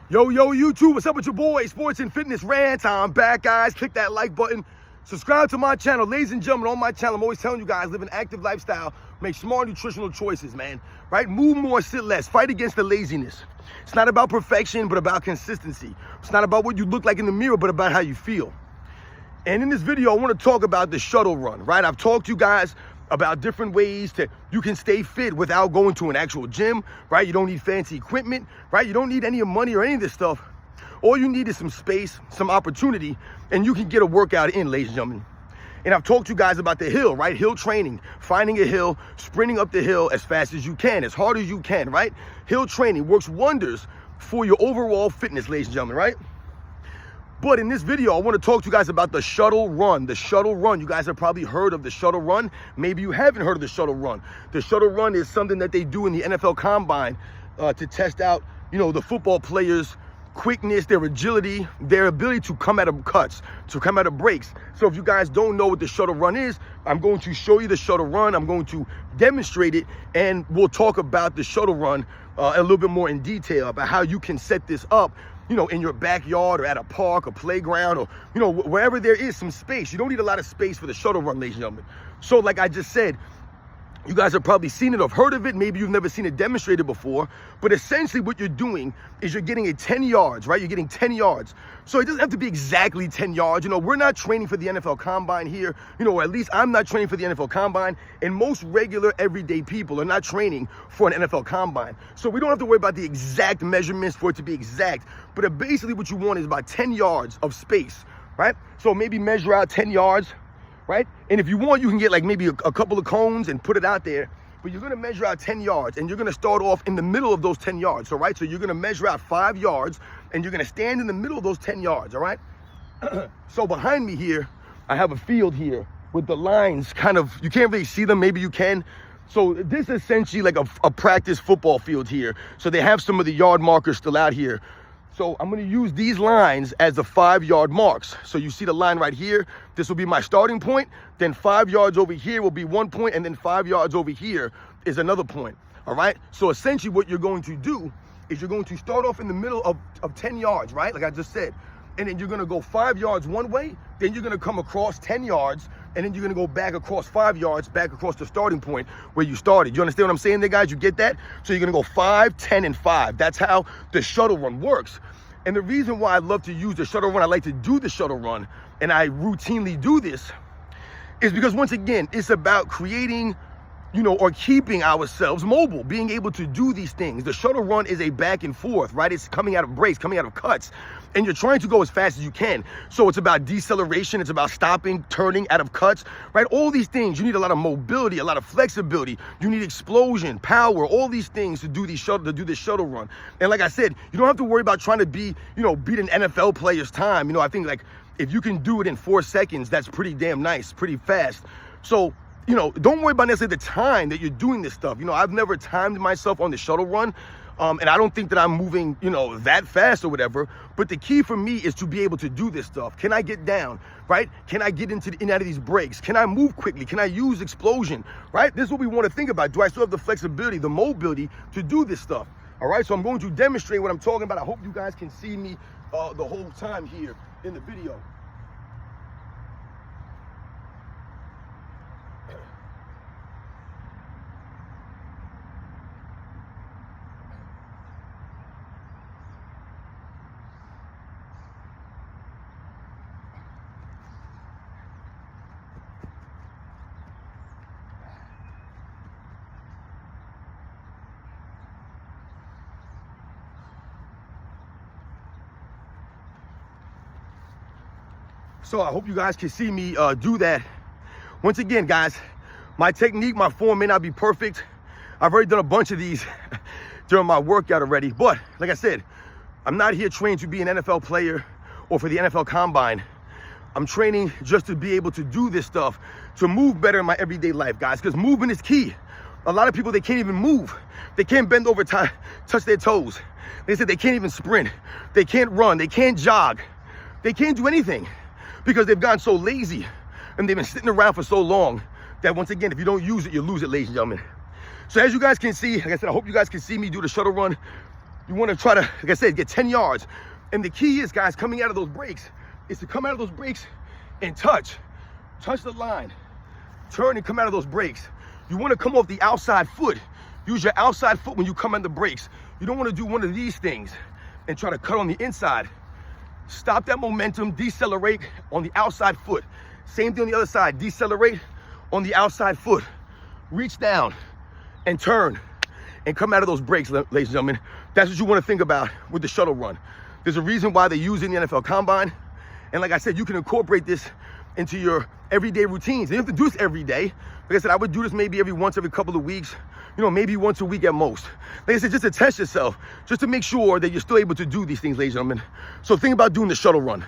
Yo, YouTube, what's up with your boy? Sports and Fitness Rant. I'm back, guys. Click that like button. Subscribe to my channel. Ladies and gentlemen, on my channel, I'm always telling you guys, live an active lifestyle, make smart nutritional choices, man. Right? Move more, sit less. Fight against the laziness. It's not about perfection, but about consistency. It's not about what you look like in the mirror, but about how you feel. And in this video, I want to talk about the shuttle run, right? I've talked to you guys about different ways that you can stay fit without going to an actual gym, right? You don't need fancy equipment, right? You don't need any money or any of this stuff. All you need is some space, some opportunity, and you can get a workout in, ladies and gentlemen. And I've talked to you guys about the hill, right? Hill training, finding a hill, sprinting up the hill as fast as you can, as hard as you can, right? Hill training works wonders for your overall fitness, ladies and gentlemen, right? But in this video, I want to talk to you guys about the shuttle run. The shuttle run. You guys have probably heard of the shuttle run. Maybe you haven't heard of the shuttle run. The shuttle run is something that they do in the NFL Combine to test out, the football players' quickness, their agility, their ability to come out of cuts, to come out of breaks. So if you guys don't know what the shuttle run is, I'm going to show you the shuttle run. I'm going to demonstrate it, and we'll talk about the shuttle run a little bit more in detail about how you can set this up, in your backyard or at a park or playground or, wherever there is some space. You don't need a lot of space for the shuttle run, ladies and gentlemen. So like I just said, you guys have probably seen it or heard of it. Maybe you've never seen it demonstrated before, but essentially what you're doing is you're getting 10 yards, right? You're getting 10 yards. So it doesn't have to be exactly 10 yards. We're not training for the NFL Combine here, or at least I'm not training for the NFL Combine, and most regular everyday people are not training for an NFL Combine. So we don't have to worry about the exact measurements for it to be exact, but basically what you want is about 10 yards of space, right? So maybe measure out 10 yards, right? And if you want, you can get like maybe a couple of cones and put it out there, but you're gonna measure out 10 yards and you're gonna start off in the middle of those 10 yards, all right? So you're gonna measure out 5 yards and you're gonna stand in the middle of those 10 yards, all right? So behind me here, I have a field here with the lines kind of, you can't really see them, maybe you can. So this is essentially like a practice football field here. So they have some of the yard markers still out here. So I'm gonna use these lines as the 5-yard marks. So you see the line right here, this will be my starting point, then 5 yards over here will be 1 point, and then 5 yards over here is another point, all right? So essentially what you're going to do is you're going to start off in the middle of 10 yards, right? Like I just said, and then you're gonna go 5 yards one way, then you're gonna come across 10 yards, and then you're gonna go back across 5 yards, back across the starting point where you started. You understand what I'm saying there, guys? You get that? So you're gonna go 5, 10, and 5. That's how the shuttle run works. And the reason why I love to use the shuttle run, I like to do the shuttle run, and I routinely do this, is because once again, it's about creating, or keeping ourselves mobile, being able to do these things. The shuttle run is a back and forth, right? It's coming out of breaks, coming out of cuts, and you're trying to go as fast as you can. So it's about deceleration, it's about stopping, turning out of cuts, right? All these things, you need a lot of mobility, a lot of flexibility. You need explosion, power, all these things to do this shuttle run. And like I said, you don't have to worry about trying to beat an NFL player's time. I think like if you can do it in 4 seconds, that's pretty damn nice, pretty fast. So, don't worry about necessarily the time that you're doing this stuff. I've never timed myself on the shuttle run, and I don't think that I'm moving, that fast or whatever. But the key for me is to be able to do this stuff. Can I get down, right? Can I get in and out of these breaks? Can I move quickly? Can I use explosion, right? This is what we want to think about. Do I still have the flexibility, the mobility to do this stuff? All right, so I'm going to demonstrate what I'm talking about. I hope you guys can see me the whole time here in the video. So I hope you guys can see me do that. Once again, guys, my technique, my form may not be perfect. I've already done a bunch of these during my workout already. But like I said, I'm not here trained to be an NFL player or for the NFL Combine. I'm training just to be able to do this stuff, to move better in my everyday life, guys, because movement is key. A lot of people, they can't even move. They can't bend over, touch their toes. They said they can't even sprint. They can't run. They can't jog. They can't do anything, because they've gotten so lazy and they've been sitting around for so long that once again, if you don't use it, you lose it, ladies and gentlemen. So as you guys can see, like I said, I hope you guys can see me do the shuttle run. You want to try to, like I said, get 10 yards. And the key is, guys, coming out of those breaks, is to come out of those breaks and touch the line, turn and come out of those breaks. You want to come off the outside foot. Use your outside foot when you come in the breaks. You don't want to do one of these things and try to cut on the inside. Stop that momentum, decelerate on the outside foot. Same thing on the other side, decelerate on the outside foot. Reach down and turn and come out of those breaks, ladies and gentlemen. That's what you want to think about with the shuttle run. There's a reason why they use it in the NFL Combine. And like I said, you can incorporate this into your everyday routines. You don't have to do this every day. Like I said, I would do this maybe every couple of weeks, maybe once a week at most. Like I said, just to test yourself, just to make sure that you're still able to do these things, ladies and gentlemen. So think about doing the shuttle run.